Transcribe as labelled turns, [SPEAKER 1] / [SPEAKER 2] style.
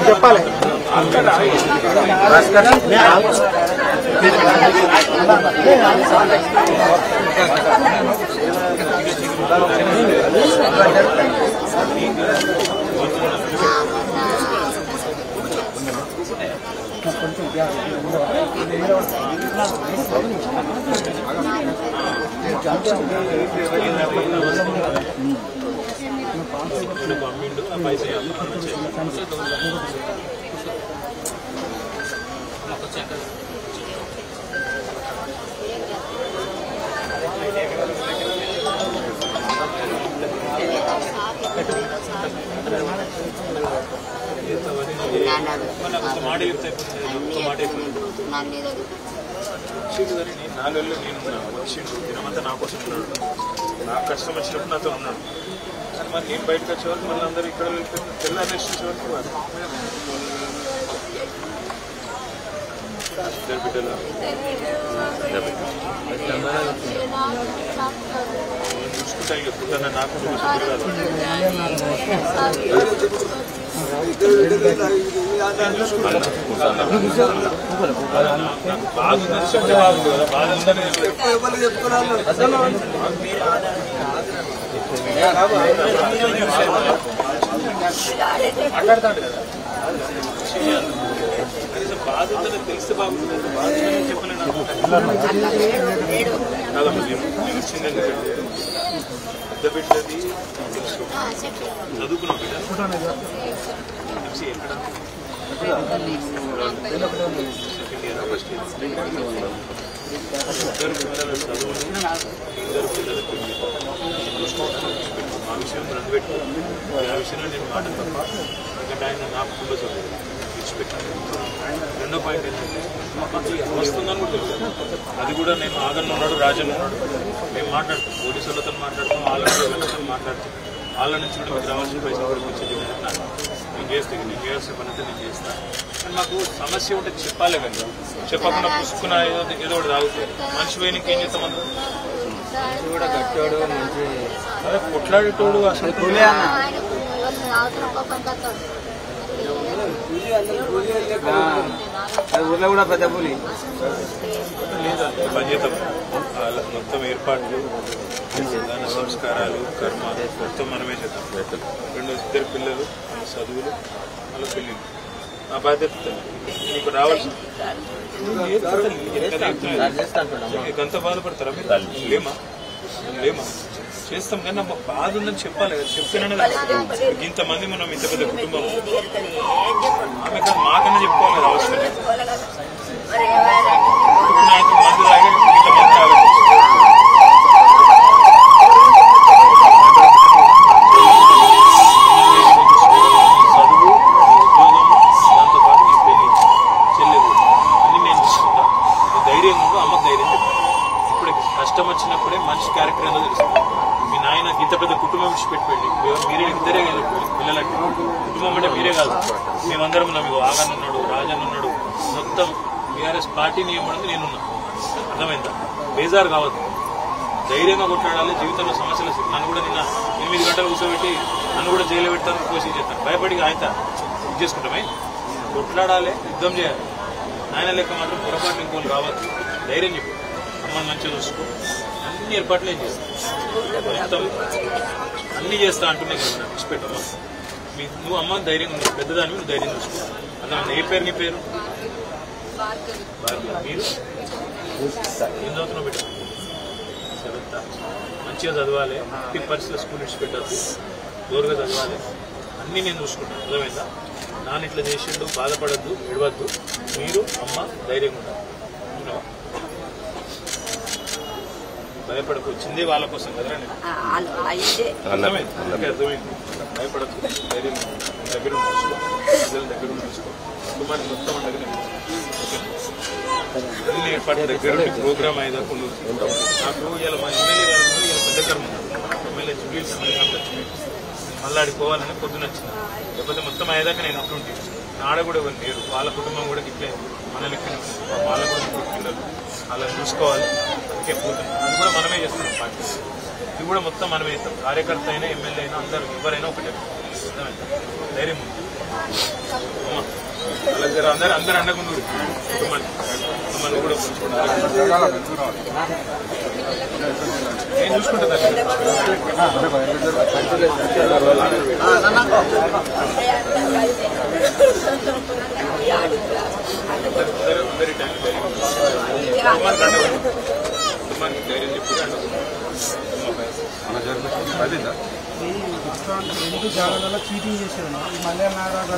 [SPEAKER 1] చెప్పాలి
[SPEAKER 2] నాలుగేళ్ళు నేను వచ్చిండు దినమంతా నా కోసం ఉన్నాడు, నాకు కష్టం వచ్చినప్పుడు నాతో ఉన్నాడు. కానీ మరి నేను బయటకు వచ్చే వరకు మళ్ళీ అందరూ ఇక్కడ తెల్లారి వచ్చే వరకు ఇద్దరు బిడ్డలు చూసుకుంటా ఇక పుట్టిన నాకు మాట్లాడతాడు కదా బాధ ఉందని తెలిస్తే బాగుంటుంది. బాధ చెప్పలేను వచ్చింది ఎందుకంటే పెద్ద బిడ్డది తెలుసు, చదువుకున్నాం బిడ్డ ఎక్కడ సెకండ్ ఇయర్ ఫస్ట్ ఇయర్ ఇద్దరు పిల్లల చదువులు ఇద్దరు పిల్లల పెళ్లి ఆ విషయం రంగు పెట్టుకోవాలి. ఆ విషయంలో నేను మాట తప్ప ఎందుకంటే ఆయన నా కుటుంబ సభ్యులు విడిచిపెట్టాను. రెండో పాయింట్ ఏంటంటే మాకు వస్తుందని కూడా తెలుసు. అది కూడా నేను ఆగన్ ఉన్నాడు, రాజన్ ఉన్నాడు, మేము మాట్లాడుతాం, పోలీసు వాళ్ళతో మాట్లాడతాం, వాళ్ళ మాట్లాడతాం, వాళ్ళ నుంచి కూడా మీకు రావాల్సిన పైసలు కూడా వచ్చేది నేను చేస్తాను. నేను చేయాల్సిన పని అయితే నేను చేస్తాను. కానీ మాకు సమస్య ఉంటే చెప్పాలి కదా, చెప్పకుండా పుసుకున్న ఏదో ఒకటి తాగుతుంది. మనిషి పోయినాక ఏం చేస్తాం అందరూ కూడా కట్టాడు మంచి అదే కొట్లాడేటోడు అసలు ఊర్లో కూడా పెద్ద పూలి లేదా పనిచేద్దాం. మొత్తం ఏర్పాట్లు, సంస్కారాలు, కర్మ మొత్తం మనమే చేద్దాం. ఇద్దరు పిల్లలు, చదువులు, మళ్ళీ పెళ్ళిళ్ళు నా బాధ్యత. నీకు రావాల్సింది ఎంత బాధపడతారా మీరు? లేమా లేమా చేస్తాం కానీ నాకు బాధ ఉందని చెప్పాలి కదా. చెప్తేనే ఇంతమంది మనం ఇంత పెద్ద కుటుంబం ఆమె కానీ మాకన్నా చెప్పుకోవాలి కదా. అవసరం మంది కష్టం వచ్చినప్పుడే మనిషి క్యారెక్టర్ ఏదో తెలుస్తుంది. మీ నాయన ఇంత పెద్ద కుటుంబం విడిచిపెట్టుకోండి, మీరే ఇద్దరే పిల్లలకి కుటుంబం అంటే మీరే కాదు, మేమందరం ఉన్నాం. మీకు ఆగన్ ఉన్నాడు, రాజన్ ఉన్నాడు, మొత్తం బీఆర్ఎస్ పార్టీ నియమం నేనున్నా. అర్థమైందా? బేజారు కావద్దు, ధైర్యంగా కొట్లాడాలి. జీవితంలో సమస్యలు నన్ను కూడా నిన్న 8 గంటలు కూర్చోబెట్టి నన్ను కూడా జైలు పెడతాను, కోసి చేస్తాను. భయపడి ఆయన ఇది చేసుకుంటామే. కొట్లాడాలి, యుద్ధం చేయాలి. ఆయన లెక్క మాత్రం పొరపాటు ఇంకోళ్ళు రావద్దు. ధైర్యం చెప్పు, అమ్మని మంచిగా చూసుకో, అన్ని ఏర్పాట్లు ఏం చేస్తాను, మొత్తం అన్ని చేస్తా అంటున్నాయి కదా. విడిచిపెట్టమ్మా, నువ్వు అమ్మ ధైర్యంగా ఉంది, పెద్దదాన్ని నువ్వు ధైర్యం చూసుకో. అలా ఏ పేరు నీ పేరు? మీరు ఏం చదువుతున్నావు బిడ్డ? 7th. మంచిగా చదవాలి, ఎట్టి పరిస్థితుల్లో స్కూల్ విడిచిపెట్టద్దు, దూరంగా చదవాలి. అన్నీ నేను చూసుకుంటాను. అర్థమైందా? నాన్న ఇట్లా చేసిండు, బాధపడద్దు, ఎడవద్దు. మీరు అమ్మ ధైర్యంగా ఉండాలి. భయపడకు, వచ్చిందే వాళ్ళ కోసం కదా. అర్థమైంది. భయపడద్దు, ధైర్యంగా దగ్గర చూసుకో, ప్రజల దగ్గర చూసుకో, కుటుంబానికి మొత్తం ఉండగా అన్ని ఏర్పాటు దగ్గర ప్రోగ్రామ్ అయ్యేదాకా ఉండదు. నాకు ఇలా మా ఎమ్మెల్యే గారు ఇలా పెద్ద కర్మ ఎమ్మెల్యే జూబ్లీ మళ్ళీ ఆడిపోవాలని పొద్దున వచ్చింది. లేకపోతే మొత్తం అయ్యేదాకా నేను ఉంటుంటే ఆడ కూడా ఎవరు లేరు. వాళ్ళ కుటుంబం కూడా ఇట్లే మన లెక్కనే వాళ్ళ కూడా పిల్లలు అలా చూసుకోవాలి. అందుకే పోతుంది. అది కూడా మనమే చేస్తున్నాం. పార్టీ ఇది కూడా మొత్తం మనమే చేస్తాం. కార్యకర్త అయినా ఎమ్మెల్యే అయినా అందరూ ఎవరైనా ఒకటే ధైర్యం ఉంది. అందరూ అండకుండా కుటుంబాన్ని కూడా నేను చూసుకుంటా. అందరి టైం కుటుంబానికి ధైర్యం చెప్పి
[SPEAKER 1] రెండు జాగాలలో చీటింగ్ చేశారు. మళ్ళీ నాగరాజు